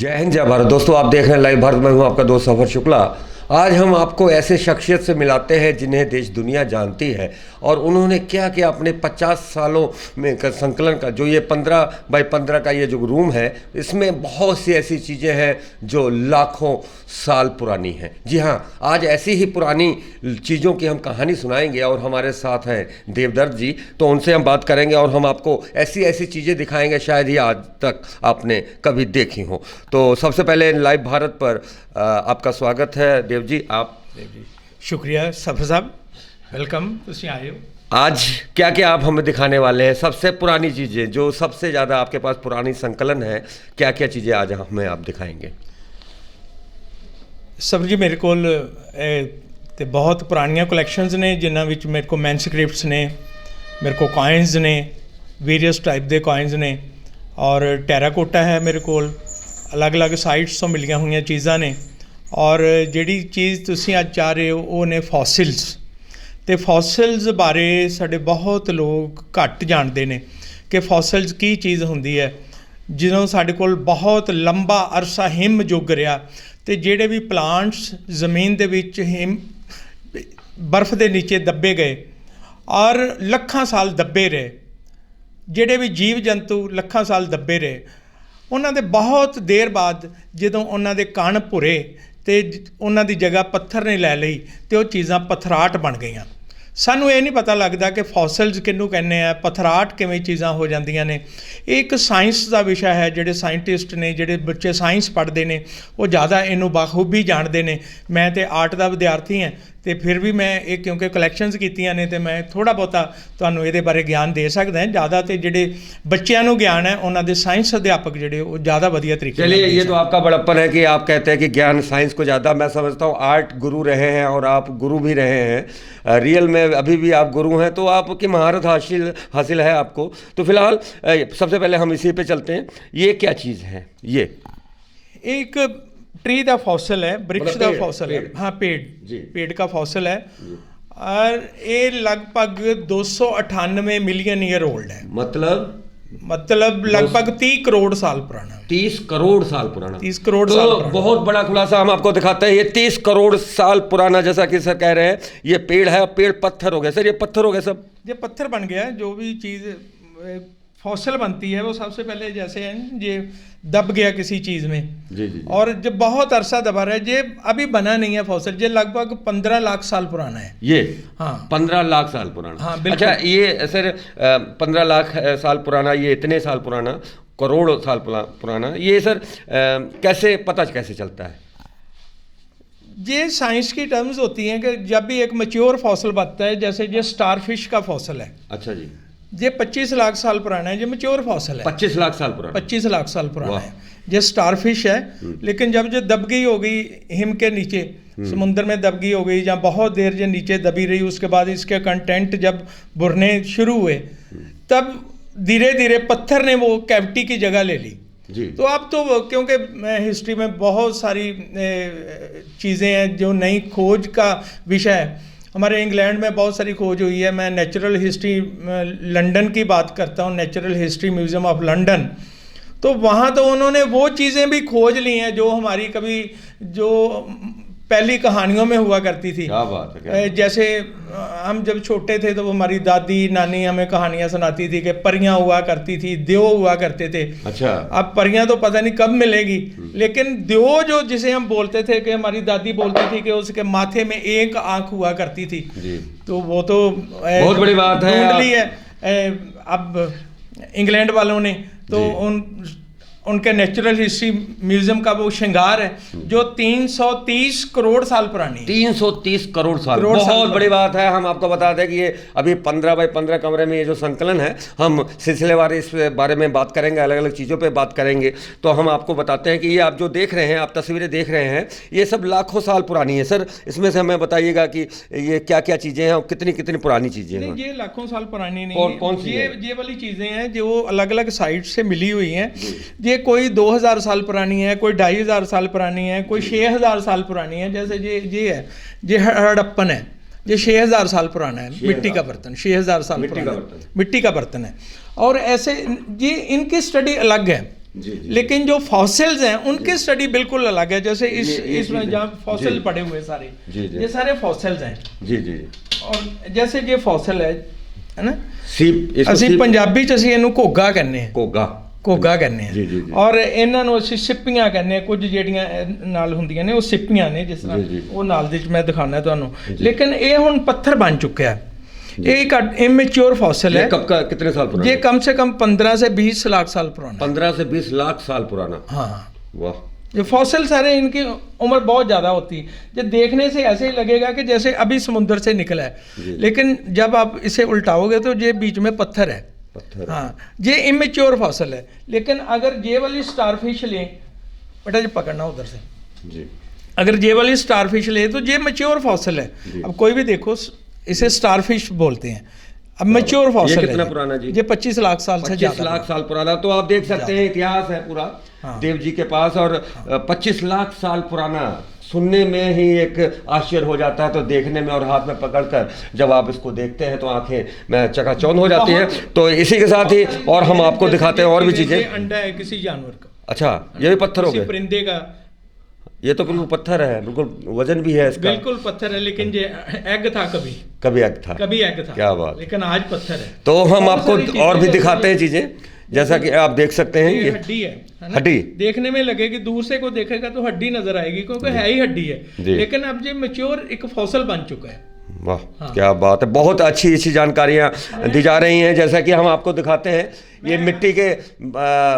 जय हिंद जय भारत। दोस्तों आप देख रहे हैं लाइव भारत। मैं हूं आपका दोस्त सफर शुक्ला। आज हम आपको ऐसे शख्सियत से मिलाते हैं जिन्हें देश दुनिया जानती है और उन्होंने क्या किया अपने 50 सालों में का संकलन का जो ये 15x15 का ये जो रूम है, इसमें बहुत सी ऐसी चीज़ें हैं जो लाखों साल पुरानी हैं। जी हाँ, आज ऐसी ही पुरानी चीज़ों की हम कहानी सुनाएंगे और हमारे साथ हैं देवदत्त जी। तो उनसे हम बात करेंगे और हम आपको ऐसी ऐसी चीज़ें दिखाएंगे शायद ही आज तक आपने कभी देखी हो। तो सबसे पहले लाइव भारत पर आपका स्वागत है देव जी। आप शुक्रिया सफर साहब, वेलकम। तुम आए हो। आज क्या क्या आप हमें दिखाने वाले हैं? सबसे पुरानी चीज़ें जो सबसे ज़्यादा आपके पास पुरानी संकलन है, क्या क्या चीज़ें आज हमें आप दिखाएंगे? सफर जी, मेरे को ते बहुत पुरानियां कलैक्शंस ने जिन्हां विच मेरे को मैनस्क्रिप्ट्स ने, मेरे को कॉइन्स ने, वेरियस टाइप दे कॉइन्स ने और टैराकोटा है मेरे को, अलग अलग साइट्स तो मिलियां हुई चीज़ां ने। और जिहड़ी चीज़ तुसीं अज चाह रहे हो वो ने फॉसिल्स। तो फॉसिल्स बारे साडे बहुत लोग घट जानते हैं कि फॉसिल्स की चीज़ हुंदी है। ਜਦੋਂ ਸਾਡੇ ਕੋਲ बहुत लंबा अरसा हिम जुग रहा तो ਜਿਹੜੇ भी प्लांट्स ਜ਼ਮੀਨ ਦੇ ਵਿੱਚ हिम बर्फ़ ਦੇ नीचे ਦੱਬੇ गए और ਲੱਖਾਂ ਸਾਲ ਦੱਬੇ ਰਹੇ। ਜਿਹੜੇ ਵੀ ਜੀਵ ਜੰਤੂ ਲੱਖਾਂ ਸਾਲ ਦੱਬੇ ਰਹੇ, ਉਹਨਾਂ ਦੇ ਬਹੁਤ ਦੇਰ ਬਾਅਦ ਜਦੋਂ ਉਹਨਾਂ ਦੇ ਕਣ ਭੁਰੇ ਤੇ ਉਹਨਾਂ ਦੀ ਜਗ੍ਹਾ ਪੱਥਰ ਨੇ ਲੈ ਲਈ ਤੇ ਉਹ ਚੀਜ਼ਾਂ ਪਥਰਾਟ ਬਣ ਗਈਆਂ। ਸਾਨੂੰ ਇਹ ਨਹੀਂ ਪਤਾ ਲੱਗਦਾ ਕਿ ਫੋਸਿਲਸ ਕਿਹਨੂੰ ਕਹਿੰਦੇ ਆ, ਪਥਰਾਟ ਕਿਵੇਂ ਚੀਜ਼ਾਂ ਹੋ ਜਾਂਦੀਆਂ ਨੇ। ਇਹ ਇੱਕ ਸਾਇੰਸ ਦਾ ਵਿਸ਼ਾ ਹੈ। ਜਿਹੜੇ ਸਾਇੰਟਿਸਟ ਨੇ, ਜਿਹੜੇ ਬੱਚੇ ਸਾਇੰਸ ਪੜ੍ਹਦੇ ਨੇ, ਉਹ ਜ਼ਿਆਦਾ ਇਹਨੂੰ ਬਾਖੂਬੀ ਜਾਣਦੇ ਨੇ। ਮੈਂ ਤੇ ਆਰਟ ਦਾ ਵਿਦਿਆਰਥੀ ਹਾਂ ਤੇ ਫਿਰ ਵੀ ਮੈਂ ਇਹ ਕਿਉਂਕਿ ਕਲੈਕਸ਼ਨਸ ਕੀਤੀਆਂ ਨੇ ਤੇ ਮੈਂ ਥੋੜ੍ਹਾ ਬਹੁਤਾ ਤੁਹਾਨੂੰ ਇਹਦੇ ਬਾਰੇ ਗਿਆਨ ਦੇ ਸਕਦਾ। ਜ਼ਿਆਦਾ ਤੇ ਜਿਹੜੇ ਬੱਚਿਆਂ ਨੂੰ ਗਿਆਨ है ਉਹਨਾਂ ਦੇ ਸਾਇੰਸ ਅਧਿਆਪਕ ਜਿਹੜੇ ਉਹ ज़्यादा ਵਧੀਆ तरीके। चलिए, ये तो आपका बड़प्पन है कि आप कहते हैं कि ज्ञान साइंस को ज़्यादा। मैं समझता हूँ आर्ट गुरु रहे हैं और आप गुरु भी रहे हैं। रियल में अभी भी आप गुरु हैं, तो आपकी महारत हासिल है आपको। तो फिलहाल सबसे पहले हम इसी पे चलते हैं। ये क्या चीज़ है? ये एक ट्री का फॉसल है, वृक्ष का फॉसल है। हाँ, पेड़ का फॉसल है और ये लगभग 298 मिलियन ईयर ओल्ड है। मतलब लगभग 30 करोड़ साल पुराना। 30 करोड़ साल पुराना। 30 करोड़ तो साल पुराना। बहुत बड़ा खुलासा हम आपको दिखाते हैं। ये 30 करोड़ साल पुराना, जैसा कि सर कह रहे हैं, ये पेड़ है। पेड़ पत्थर हो गए सर, ये पत्थर हो गए सब। ये पत्थर बन गया है। जो भी चीज़ फॉसल बनती है वो सबसे पहले जैसे है ये दब गया किसी चीज़ में। जी। और जब बहुत अरसा दबा रहा है, ये अभी बना नहीं है फॉसल। ये लगभग 15 लाख साल पुराना है ये। हाँ, 15 लाख साल पुराना। हाँ, बिल्कुल। अच्छा, ये सर 15 लाख साल पुराना, ये इतने साल पुराना, करोड़ साल पुराना, ये सर कैसे पता कैसे चलता है? ये साइंस की टर्म्स होती हैं कि जब भी एक मैच्योर फॉसल बनता है, जैसे ये स्टारफिश का फॉसल है। अच्छा जी। ये 25 लाख साल पुराना है। ये मैच्योर फॉसल है। 25 लाख साल पुराना। 25 लाख साल पुराना है। ये स्टारफिश है। लेकिन जब जो दबगी हो गई हिम के नीचे, समुद्र में दबगी हो गई या बहुत देर जो नीचे दबी रही, उसके बाद इसके कंटेंट जब बुरने शुरू हुए, तब धीरे धीरे पत्थर ने वो कैविटी की जगह ले ली जी। तो अब तो क्योंकि हिस्ट्री में बहुत सारी चीज़ें हैं जो नई खोज का विषय है। हमारे इंग्लैंड में बहुत सारी खोज हुई है। मैं नेचुरल हिस्ट्री लंदन की बात करता हूँ, natural history museum of London. तो वहाँ तो उन्होंने वो चीज़ें भी खोज ली हैं जो हमारी कभी जो पहली कहानियों में हुआ करती थी। क्या बात है, क्या? जैसे हम जब छोटे थे तो हमारी दादी नानी हमें कहानियाँ सुनाती थी कि परियां हुआ करती थी, देव हुआ करते थे। अच्छा। अब परियां तो पता नहीं कब मिलेगी, लेकिन देव जो जिसे हम बोलते थे कि हमारी दादी बोलती थी कि उसके माथे में एक आंख हुआ करती थी जी। तो वो तो बहुत बड़ी बात है, ढूंढ ली है अब इंग्लैंड वालों ने। तो उनके नेचुरल हिस्ट्री म्यूजियम का वो श्रृंगार है जो 330 करोड़ साल पुरानी। 330 करोड़ साल, बहुत बड़ी बात है। हम आपको बता दें कि ये अभी 15x15 कमरे में ये जो संकलन है, हम सिलसिलेवार इस बारे में बात करेंगे, अलग अलग चीज़ों पे बात करेंगे। तो हम आपको बताते हैं कि ये आप जो देख रहे हैं, आप तस्वीरें देख रहे हैं, ये सब लाखों साल पुरानी है। सर, इसमें से हमें बताइएगा कि ये क्या क्या चीज़ें हैं और कितनी कितनी पुरानी चीज़ें हैं? ये लाखों साल पुरानी नहीं, कौन सी ये वाली चीज़ें हैं जो अलग अलग साइट से मिली हुई हैं। ये कोई 2000 साल पुरानी है, कोई 2500 साल पुरानी है, कोई 6000 साल पुरानी है। जैसे ये है, ये हड़प्पन है, ये 6000 साल पुराना है। मिट्टी का बर्तन 6000 साल पुराना मिट्टी का बर्तन है। और ऐसे ये इनकी स्टडी अलग है। जी, जी। लेकिन जो फॉसिल्स हैं उनकी स्टडी बिल्कुल अलग है। जैसे ये इसमें चीज़ है। जहाँ फॉसिल जी। पड़े हुए सारे, जी, जी। ये सारे फॉसिल्स हैं। जी जी और जैसे ये फॉसिल है ना, सीप, इसको ਅਸੀਂ सीप ਪੰਜਾਬੀ ਚ ਅਸੀਂ ਇਹਨੂੰ ਘੋਗਾ ਕਹਿੰਦੇ ਆ, कोगा। ਘੋਗਾ ਕਹਿੰਦੇ ਜੀ, ਜੀ, ਜੀ। ਆ। ਔਰ ਇਹਨਾਂ ਨੂੰ ਅਸੀਂ ਸਿੱਪੀਆਂ ਕਹਿੰਦੇ ਆ। ਕੁਝ ਜਿਹੜੀਆਂ ਨਾਲ ਹੁੰਦੀਆਂ ਨੇ ਉਹ ਸਿੱਪੀਆਂ ਨੇ, ਜਿਸ ਤਰ੍ਹਾਂ ਜੀ, ਜੀ। ਉਹ ਨਾਲ ਦੇ ਚ ਮੈਂ ਦਿਖਾਣਾ ਤੁਹਾਨੂੰ। ਲੇਕਿਨ ਇਹ ਹੁਣ ਪੱਥਰ ਬਣ ਚੁੱਕਿਆ ਹੈ। ये एक इमेच्योर फॉसिल ये है। कब का, कितने साल पुराना? ये कम से कम 15 से 20 लाख साल पुराना है। 15 से 20 लाख साल पुराना। हाँ, वाह। ये फॉसिल सारे, इनकी उम्र बहुत ज़्यादा होती है। जो देखने से ऐसे ही लगेगा कि जैसे अभी समुद्र से निकला है, लेकिन जब आप इसे उल्टाओगे तो ये बीच में पत्थर है। पत्थर। हाँ, ये इमेच्योर फॉसिल है। लेकिन अगर ये वाली स्टारफिश लें, बेटा जी पकड़ना उधर से, जी। अगर ये वाली स्टारफिश ले तो ये मैच्योर फॉसिल है। अब कोई भी देखो, इसे स्टारफिश बोलते हैं। अब मैच्योर फॉसिल ये है। कितना पुराना जी? ये 25 लाख साल से 25 ज़्यादा लाख साल पुराना। तो आप देख सकते हैं इतिहास है पूरा देव जी के पास। और 25 लाख साल पुराना सुनने में ही एक आश्चर्य हो जाता है, तो देखने में और हाथ में पकड़कर जब आप इसको देखते हैं तो आंखें में चकाचौंध हो जाती हैं। तो इसी के साथ ही और हम आपको दिखाते हैं और भी चीज़ें। अंडा है किसी जानवर का। अच्छा, ये भी पत्थर हो किसी गए? परिंदे का। ये तो बिल्कुल पत्थर है, बिल्कुल वजन भी है इसका। बिल्कुल पत्थर है, लेकिन ये एग था कभी। कभी एग था। कभी एग था। क्या बात। लेकिन आज पत्थर है। तो हम बहुत आपको सारी चीज़ें और भी जैसे दिखाते हैं चीजें, जैसा कि आप देख सकते हैं। ये ये हड्डी है ना? हड्डी। देखने में लगेगी, दूर से कोई देखेगा तो हड्डी नजर आएगी, क्योंकि है ही हड्डी है। जी। लेकिन अब ये मैच्योर एक फॉसिल बन चुका है। वाह, हाँ। क्या बात है। बहुत अच्छी अच्छी जानकारियाँ दी जा रही हैं। जैसा कि हम आपको दिखाते हैं, ये मिट्टी के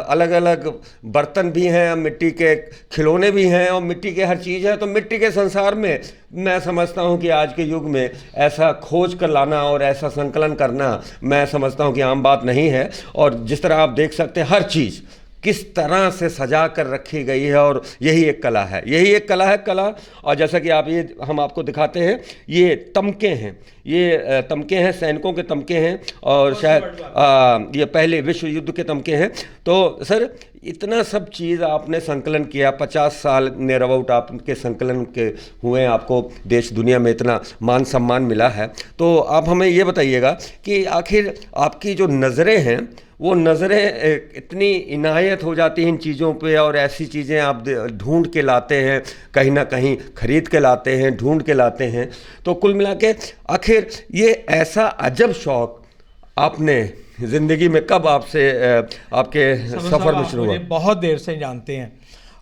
अलग अलग बर्तन भी हैं, मिट्टी के खिलौने भी हैं और मिट्टी के हर चीज़ है। तो मिट्टी के संसार में मैं समझता हूँ कि आज के युग में ऐसा खोज कर लाना और ऐसा संकलन करना, मैं समझता हूँ कि आम बात नहीं है। और जिस तरह आप देख सकते हैं, हर चीज़ किस तरह से सजा कर रखी गई है, और यही एक कला है, यही एक कला है, कला। और जैसा कि आप, ये हम आपको दिखाते हैं, ये तमके हैं, ये तमके हैं, सैनिकों के तमके हैं, और शायद ये पहले विश्व युद्ध के तमके हैं। तो सर, इतना सब चीज़ आपने संकलन किया, 50 साल नियर अबाउट आपके संकलन के हुए, आपको देश दुनिया में इतना मान सम्मान मिला है। तो आप हमें ये बताइएगा कि आखिर आपकी जो नज़रें हैं, वो नज़रें इतनी इनायत हो जाती हैं इन चीज़ों पे, और ऐसी चीज़ें आप ढूंढ के लाते हैं, कहीं ना कहीं खरीद के लाते हैं, ढूंढ के लाते हैं। तो कुल मिला के आखिर ये ऐसा अजब शौक़ आपने ज़िंदगी में कब आपसे आपके सफ़र में शुरू हुआ? मुझे बहुत देर से जानते हैं,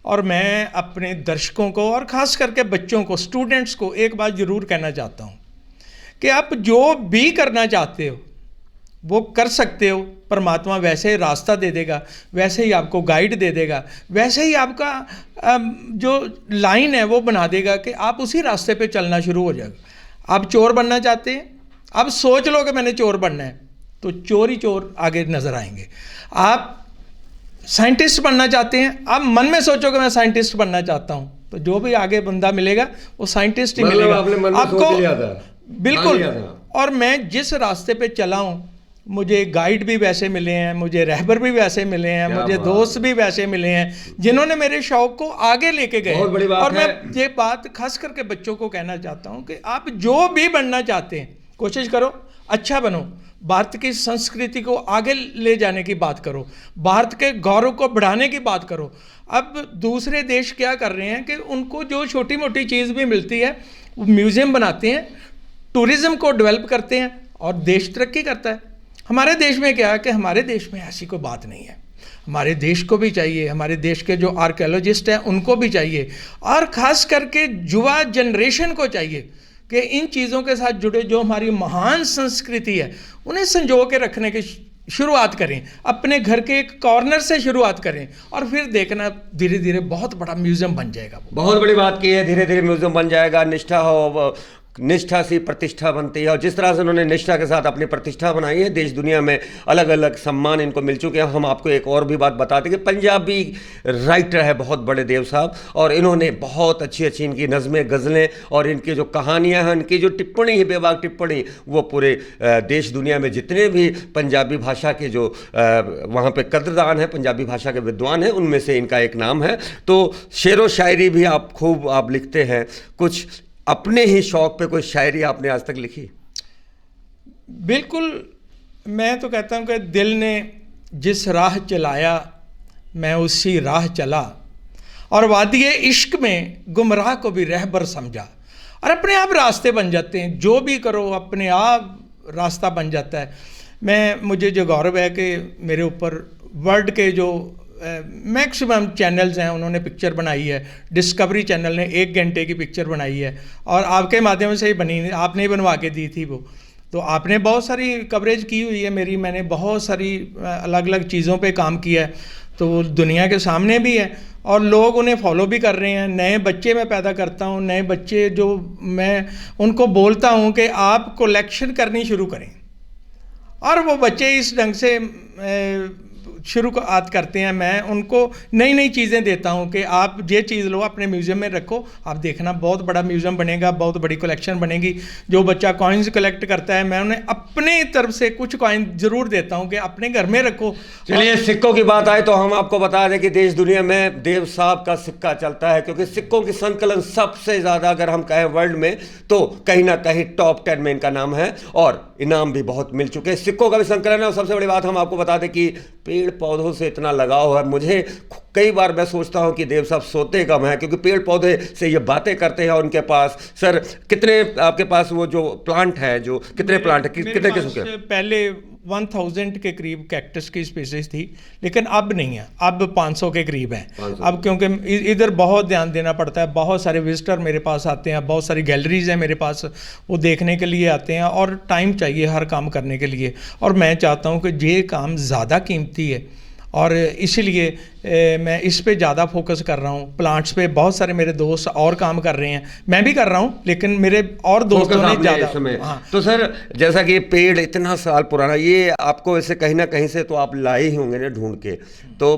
और मैं अपने दर्शकों को और ख़ास करके बच्चों को, स्टूडेंट्स को एक बात ज़रूर कहना चाहता हूँ कि आप जो भी करना चाहते हो वो कर सकते हो। परमात्मा वैसे ही रास्ता दे देगा, वैसे ही आपको गाइड दे देगा, वैसे ही आपका जो लाइन है वो बना देगा कि आप उसी रास्ते पे चलना शुरू हो जाएगा। आप चोर बनना चाहते हैं, आप सोच लो कि मैंने चोर बनना है, तो चोर ही चोर आगे नज़र आएंगे। आप साइंटिस्ट बनना चाहते हैं, आप मन में सोचो कि मैं साइंटिस्ट बनना चाहता हूँ, तो जो भी आगे बंदा मिलेगा वो साइंटिस्ट ही मिलेगा। आपने मन में आपको सोच लिया था? बिल्कुल। और मैं जिस रास्ते पे चला हूँ, मुझे गाइड भी वैसे मिले हैं, मुझे रहबर भी वैसे मिले हैं, मुझे दोस्त भी वैसे मिले हैं जिन्होंने मेरे शौक को आगे लेके गए। बहुत बड़ी बात और है। मैं ये बात खास करके बच्चों को कहना चाहता हूँ कि आप जो भी बनना चाहते हैं, कोशिश करो, अच्छा बनो, भारत की संस्कृति को आगे ले जाने की बात करो, भारत के गौरव को बढ़ाने की बात करो। अब दूसरे देश क्या कर रहे हैं कि उनको जो छोटी मोटी चीज़ भी मिलती है वो म्यूज़ियम बनाते हैं, टूरिज़्म को डेवलप करते हैं और देश तरक्की करता है। हमारे देश में क्या है कि हमारे देश में ऐसी कोई बात नहीं है। हमारे देश को भी चाहिए, हमारे देश के जो आर्कियोलॉजिस्ट हैं उनको भी चाहिए, और ख़ास करके युवा जनरेशन को चाहिए कि इन चीज़ों के साथ जुड़े जो हमारी महान संस्कृति है उन्हें संजो के रखने की शुरुआत करें। अपने घर के एक कॉर्नर से शुरुआत करें, और फिर देखना धीरे धीरे बहुत बड़ा म्यूज़ियम बन जाएगा। बहुत बड़ी बात की है, धीरे धीरे म्यूज़ियम बन जाएगा। निष्ठा हो, निष्ठा से प्रतिष्ठा बनती है, और जिस तरह से उन्होंने निष्ठा के साथ अपनी प्रतिष्ठा बनाई है, देश दुनिया में अलग अलग सम्मान इनको मिल चुके हैं। हम आपको एक और भी बात बताते हैं कि पंजाबी राइटर है बहुत बड़े देव साहब, और इन्होंने बहुत अच्छी अच्छी इनकी नज़में, गज़लें और इनकी जो कहानियाँ हैं, इनकी जो टिप्पणी है, बेबाक टिप्पणी, वो पूरे देश दुनिया में जितने भी पंजाबी भाषा के जो वहाँ पे कदरदान है, पंजाबी भाषा के विद्वान हैं, उनमें से इनका एक नाम है। तो शेरो शायरी भी आप खूब आप लिखते हैं। कुछ अपने ही शौक पे कोई शायरी आपने आज तक लिखी? बिल्कुल, मैं तो कहता हूँ कि दिल ने जिस राह चलाया मैं उसी राह चला, और वादिये इश्क में गुमराह को भी रहबर समझा। और अपने आप रास्ते बन जाते हैं, जो भी करो अपने आप रास्ता बन जाता है। मुझे जो गौरव है कि मेरे ऊपर वर्ल्ड के जो मैक्सिमम चैनल्स हैं उन्होंने पिक्चर बनाई है। डिस्कवरी चैनल ने 1 घंटे की पिक्चर बनाई है, और आपके माध्यम से ही बनी, आपने ही बनवा के दी थी वो। तो आपने बहुत सारी कवरेज की हुई है मेरी, मैंने बहुत सारी अलग अलग चीज़ों पे काम किया है, तो वो दुनिया के सामने भी है और लोग उन्हें फॉलो भी कर रहे हैं। नए बच्चे मैं पैदा करता हूँ, नए बच्चे जो मैं उनको बोलता हूँ कि आप कलेक्शन करनी शुरू करें, और वो बच्चे इस ढंग से शुरुआत करते हैं। मैं उनको नई नई चीज़ें देता हूं कि आप ये चीज़ लो, अपने म्यूज़ियम में रखो, आप देखना बहुत बड़ा म्यूज़ियम बनेगा, बहुत बड़ी कलेक्शन बनेगी। जो बच्चा कॉइन्स कलेक्ट करता है, मैं उन्हें अपने तरफ से कुछ कॉइन ज़रूर देता हूं कि अपने घर में रखो। चलिए, सिक्कों की बात आए तो हम आपको बता दें कि देश दुनिया में देव साहब का सिक्का चलता है, क्योंकि सिक्कों की संकलन सबसे ज़्यादा अगर हम कहें वर्ल्ड में तो कहीं ना कहीं टॉप 10 में इनका नाम है, और इनाम भी बहुत मिल चुके हैं। सिक्कों का भी संकलन है, और सबसे बड़ी बात हम आपको बता दें कि पेड़ पौधों से इतना लगाव है। मुझे कई बार मैं सोचता हूं कि देव साहब सोते कम है, क्योंकि पेड़ पौधे से ये बातें करते हैं। और उनके पास सर कितने, आपके पास वो जो प्लांट है, जो कितने प्लांट है, कितने किस्म के? पहले 1000 के करीब कैक्टस की स्पीसीज थी, लेकिन अब नहीं है, अब 500 के करीब है। अब क्योंकि इधर बहुत ध्यान देना पड़ता है, बहुत सारे विजिटर मेरे पास आते हैं, बहुत सारी गैलरीज हैं मेरे पास, वो देखने के लिए आते हैं, और टाइम चाहिए हर काम करने के लिए। और मैं चाहता हूँ कि ये काम ज़्यादा कीमती है, और इसीलिए मैं इस पे ज़्यादा फोकस कर रहा हूँ। प्लांट्स पे बहुत सारे मेरे दोस्त और काम कर रहे हैं, मैं भी कर रहा हूँ, लेकिन मेरे और दोस्तों ने ज़्यादा। हाँ। तो सर, जैसा कि पेड़ इतना साल पुराना, ये आपको ऐसे कहीं ना कहीं से तो आप लाए ही होंगे ना ढूंढ के, तो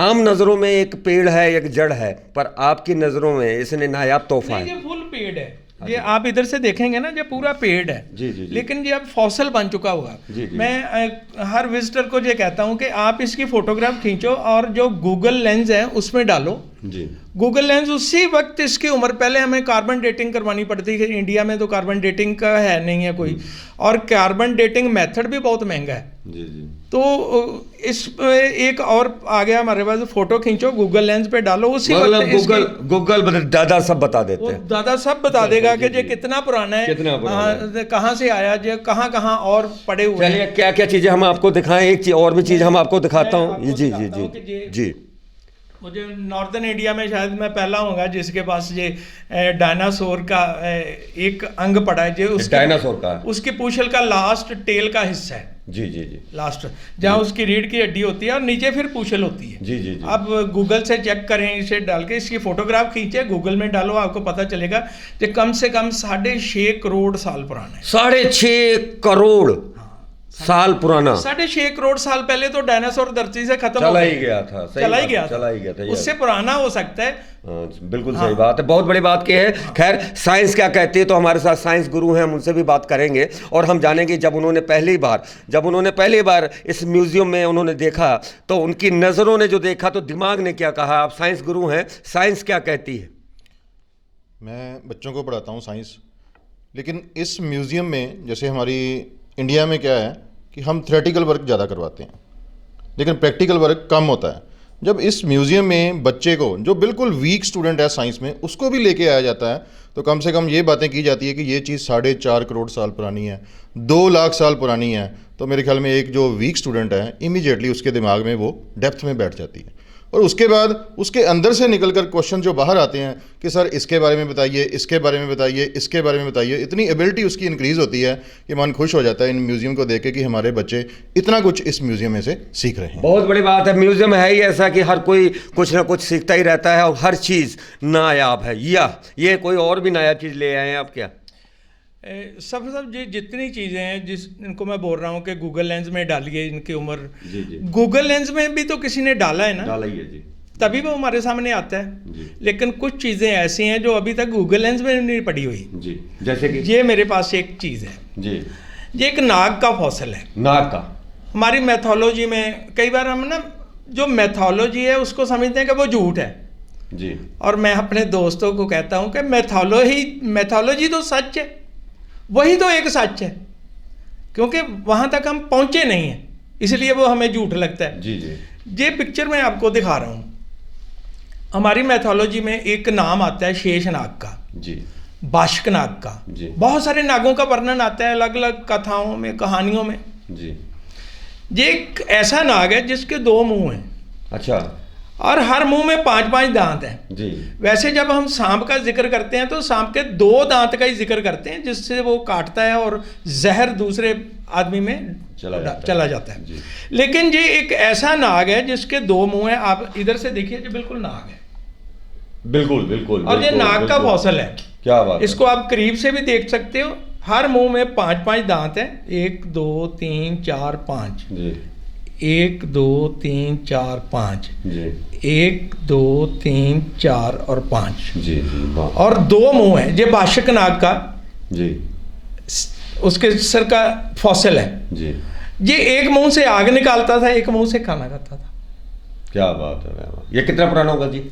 आम नज़रों में एक पेड़ है, एक जड़ है, पर आपकी नज़रों में इसने नायाब तोहफा है। ये फुल पेड़ है, ये आप इधर से देखेंगे ना, ये पूरा पेड़ है। जी जी जी। लेकिन ये अब फॉसल बन चुका हुआ। जी जी। मैं हर विजिटर को ये कहता हूँ कि आप इसकी फोटोग्राफ खींचो और जो गूगल लेंस है उसमें डालो जी। गूगल लेंस उसी वक्त इसकी उम्र, पहले हमें कार्बन डेटिंग करवानी पड़ती है, इंडिया में तो कार्बन डेटिंग का है नहीं है कोई, और कार्बन डेटिंग मेथड भी बहुत महंगा है। जी जी। तो इस एक और आ गया हमारे पास, फोटो खींचो गूगल लेंस पे डालो, उसी वक्त गूगल दादा सब बता देते हैं, दादा सब बता देगा कि ये कितना पुराना है, कहाँ से आया, ये कहाँ कहाँ और पड़े हुए हैं। चलिए, क्या क्या चीज़ें हम आपको दिखाएं, एक चीज़ और भी चीज़ हम आपको दिखाता हूँ। जी जी जी जी। मुझे नॉर्दर्न इंडिया में शायद मैं पहला होऊंगा जिसके पास ये डायनासोर का एक अंग पड़ा है, जो डायनासोर का उसकी पूंछल का लास्ट टेल का हिस्सा है। जी जी जी। लास्ट जहाँ उसकी रीढ़ की हड्डी होती है और नीचे फिर पूंछल होती है। जी जी जी। अब गूगल से चेक करें, इसे डाल के इसकी फोटोग्राफ खींचे, गूगल में डालो, आपको पता चलेगा कि कम से कम 6.5 करोड़ साल पुराना है। 6.5 करोड़ साल पुराना। 6.5 करोड़ साल पहले तो डायनासोर धरती से खत्म चला ही गया था। चला ही गया था। उससे पुराना हो सकता है। बिल्कुल सही बात है, बहुत बड़ी बात की है। खैर, साइंस क्या कहती है, तो हमारे साथ साइंस गुरु हैं, हम उनसे भी बात करेंगे और हम जानेंगे जब उन्होंने पहली बार इस म्यूजियम में उन्होंने देखा, तो उनकी नज़रों ने जो देखा, तो दिमाग ने क्या कहा। आप साइंस गुरु हैं, साइंस क्या कहती है? मैं बच्चों को पढ़ाता हूँ साइंस, लेकिन इस म्यूज़ियम में जैसे हमारी इंडिया में क्या है कि हम थ्योरेटिकल वर्क ज़्यादा करवाते हैं, लेकिन प्रैक्टिकल वर्क कम होता है। जब इस म्यूज़ियम में बच्चे को, जो बिल्कुल वीक स्टूडेंट है साइंस में, उसको भी लेके आया जाता है, तो कम से कम ये बातें की जाती है कि ये चीज़ 4.5 करोड़ साल पुरानी है, 2 लाख साल पुरानी है। तो मेरे ख्याल में एक जो वीक स्टूडेंट है, इमीडिएटली उसके दिमाग में वो डेप्थ में बैठ जाती है, और उसके बाद उसके अंदर से निकलकर क्वेश्चन जो बाहर आते हैं कि सर इसके बारे में बताइए, इसके बारे में बताइए, इसके बारे में बताइए। इतनी एबिलिटी उसकी इंक्रीज़ होती है कि मन खुश हो जाता है इन म्यूज़ियम को देख के कि हमारे बच्चे इतना कुछ इस म्यूज़ियम में से सीख रहे हैं। बहुत बड़ी बात है। म्यूज़ियम है ही ऐसा कि हर कोई कुछ ना कुछ सीखता ही रहता है, और हर चीज़ नायाब है। या ये कोई और भी नया चीज़ ले आए हैं आप क्या? सब जितनी चीज़ें हैं इनको मैं बोल रहा हूँ कि गूगल लेंस में डालिए, इनकी उम्र। जी जी। गूगल लेंस में भी तो किसी ने डाला है ना, डाला ही है जी, तभी वो हमारे सामने आता है जी। लेकिन कुछ चीज़ें ऐसी हैं जो अभी तक गूगल लेंस में नहीं पड़ी हुई जी। जैसे कि ये मेरे पास एक चीज़ है जी, ये एक नाग का फॉसिल है। नाग का? हमारी मैथोलॉजी में कई बार हम ना जो मैथोलॉजी है उसको समझते हैं कि वो झूठ है जी, और मैं अपने दोस्तों को कहता हूँ कि मैथोलॉजी तो सच है, वही तो एक सच है, क्योंकि वहाँ तक हम पहुँचे नहीं हैं, इसलिए वो हमें झूठ लगता है। जी जी। ये पिक्चर मैं आपको दिखा रहा हूँ। हमारी मैथोलॉजी में एक नाम आता है शेषनाग का, जी, बाशक नाग का। जी। बहुत सारे नागों का वर्णन आता है अलग अलग कथाओं में, कहानियों में। जी। ये एक ऐसा नाग है जिसके 2 मुंह हैं अच्छा। और हर मुंह में 5-5 दांत हैं। जी। वैसे जब हम सांप का जिक्र करते हैं तो सांप के 2 दांत का ही जिक्र करते हैं, जिससे वो काटता है और जहर दूसरे आदमी में चला जाता है। जी। लेकिन ये एक ऐसा नाग है जिसके 2 मुंह हैं। आप इधर से देखिए, ये बिल्कुल नाग है बिल्कुल बिल्कुल। और ये नाग का फॉसल है। क्या बात है। इसको आप करीब से भी देख सकते हो। हर मुंह में 5-5 दांत हैं। 1 2 3 4 5। जी। 1 2 3 4 5। जी। 1 2 3 4 और 5। जी जी। वाह। और 2 मुंह है। ये बाशक नाग का, जी। उसके सर का फॉसिल है। जी। ये एक मुंह से आग निकालता था, एक मुंह से खाना खाता था। क्या बात है। ये कितना पुराना होगा जी?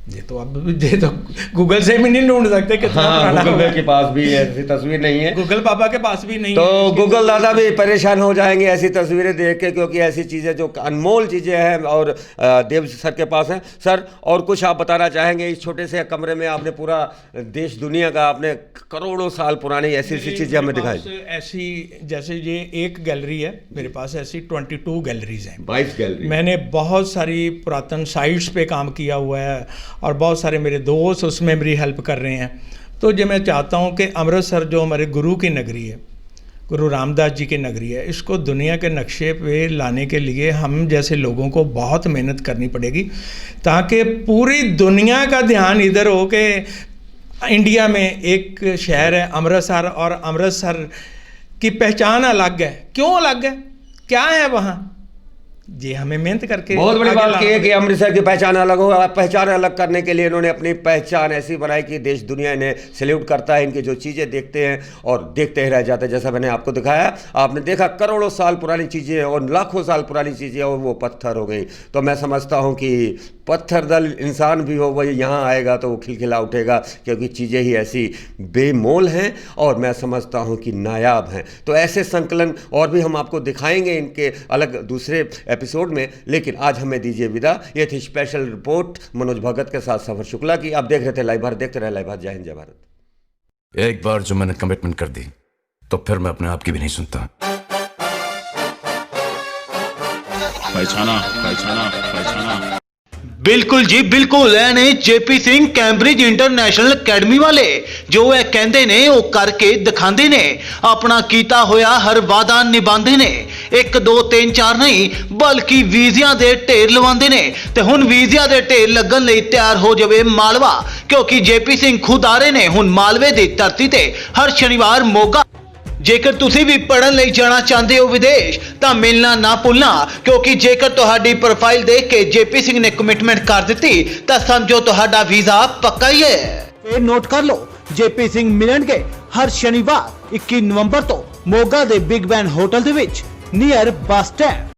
ये तो गूगल से भी नहीं ढूंढ सकते कितना पुराना गूगल होगा। के पास भी ऐसी तस्वीर नहीं है, गूगल पापा के पास भी नहीं तो है। गूगल दादा भी परेशान हो जाएंगे ऐसी तस्वीरें देख के, क्योंकि ऐसी चीज़ें जो अनमोल चीज़ें हैं और देव सर के पास हैं। सर, और कुछ आप बताना चाहेंगे? इस छोटे से कमरे में आपने पूरा देश दुनिया का, आपने करोड़ों साल पुरानी ऐसी ऐसी चीज़ें हमें दिखाई। ऐसी जैसे ये एक गैलरी है मेरे पास, ऐसी 22 गैलरीज हैं। 22 गैलरी। मैंने बहुत सारी पुरातन साइट्स पे काम किया हुआ है और बहुत सारे मेरे दोस्त उसमें मेरी हेल्प कर रहे हैं। तो जो मैं चाहता हूँ कि अमृतसर जो हमारे गुरु की नगरी है, गुरु रामदास जी की नगरी है, इसको दुनिया के नक्शे पे लाने के लिए हम जैसे लोगों को बहुत मेहनत करनी पड़ेगी, ताकि पूरी दुनिया का ध्यान इधर हो कि इंडिया में एक शहर है अमृतसर और अमृतसर की पहचान अलग है। क्यों अलग है, क्या है वहाँ, ये हमें मेहनत करके बहुत बड़ी आगे बात लाना की है कि पड़ेगा। अमृतसर की पहचान अलग हो। पहचान अलग करने के लिए इन्होंने अपनी पहचान ऐसी बनाई कि देश दुनिया इन्हें सैल्यूट करता है। इनकी जो चीज़ें देखते हैं और देखते ही रह जाते हैं। जैसा मैंने आपको दिखाया, आपने देखा करोड़ों साल पुरानी चीज़ें और लाखों साल पुरानी चीज़ें और वो पत्थर हो गई। तो मैं समझता हूँ कि पत्थर दल इंसान भी हो, वही यहाँ आएगा तो वो खिलखिला उठेगा, क्योंकि चीज़ें ही ऐसी बेमोल हैं और मैं समझता हूँ कि नायाब हैं। तो ऐसे संकलन और भी हम आपको दिखाएंगे इनके अलग दूसरे एपिसोड में, लेकिन आज हमें दीजिए विदा। ये थी स्पेशल रिपोर्ट मनोज भगत के साथ सफर शुक्ला की। आप देख रहे थे लाइव भारत, देखते रहे लाइव भारत। जय हिंद, जय भारत। एक बार जो मैंने कमिटमेंट कर दी तो फिर मैं अपने आप की भी नहीं सुनता। पहचाना पहचाना पहचाना। बिल्कुल जी बिल्कुल, ऐ ने JP Singh Cambridge international academy वाले जो है कहते ने वो करके दिखाते ने, अपना कीता होया हर वादा निभाते ने। 1 2 3 4 नहीं बल्कि वीज़िया के ढेर लवाते ने। ते हुण वीज़िया के ढेर लगन लई तैयार हो जावे मालवा, क्योंकि जेपी सिंह खुद आ रहे ने हुण मालवे की धरती ते हर शनिवार मोगा। जेकर तुसी भी पढ़न लई जाना चाहते हो विदेश तो मिलना ना भुलना, क्योंकि जेकर तुहाडी प्रोफाइल देख के जेपी सिंह ने कमिटमेंट कर दी तो समझो तुहाडा वीजा पक्का ही है। फिर नोट कर लो, जेपी सिंह मिलणगे हर शनिवार 21 नवंबर तो मोगा दे बिग बैन होटल दे विच नियर बस स्टैंड।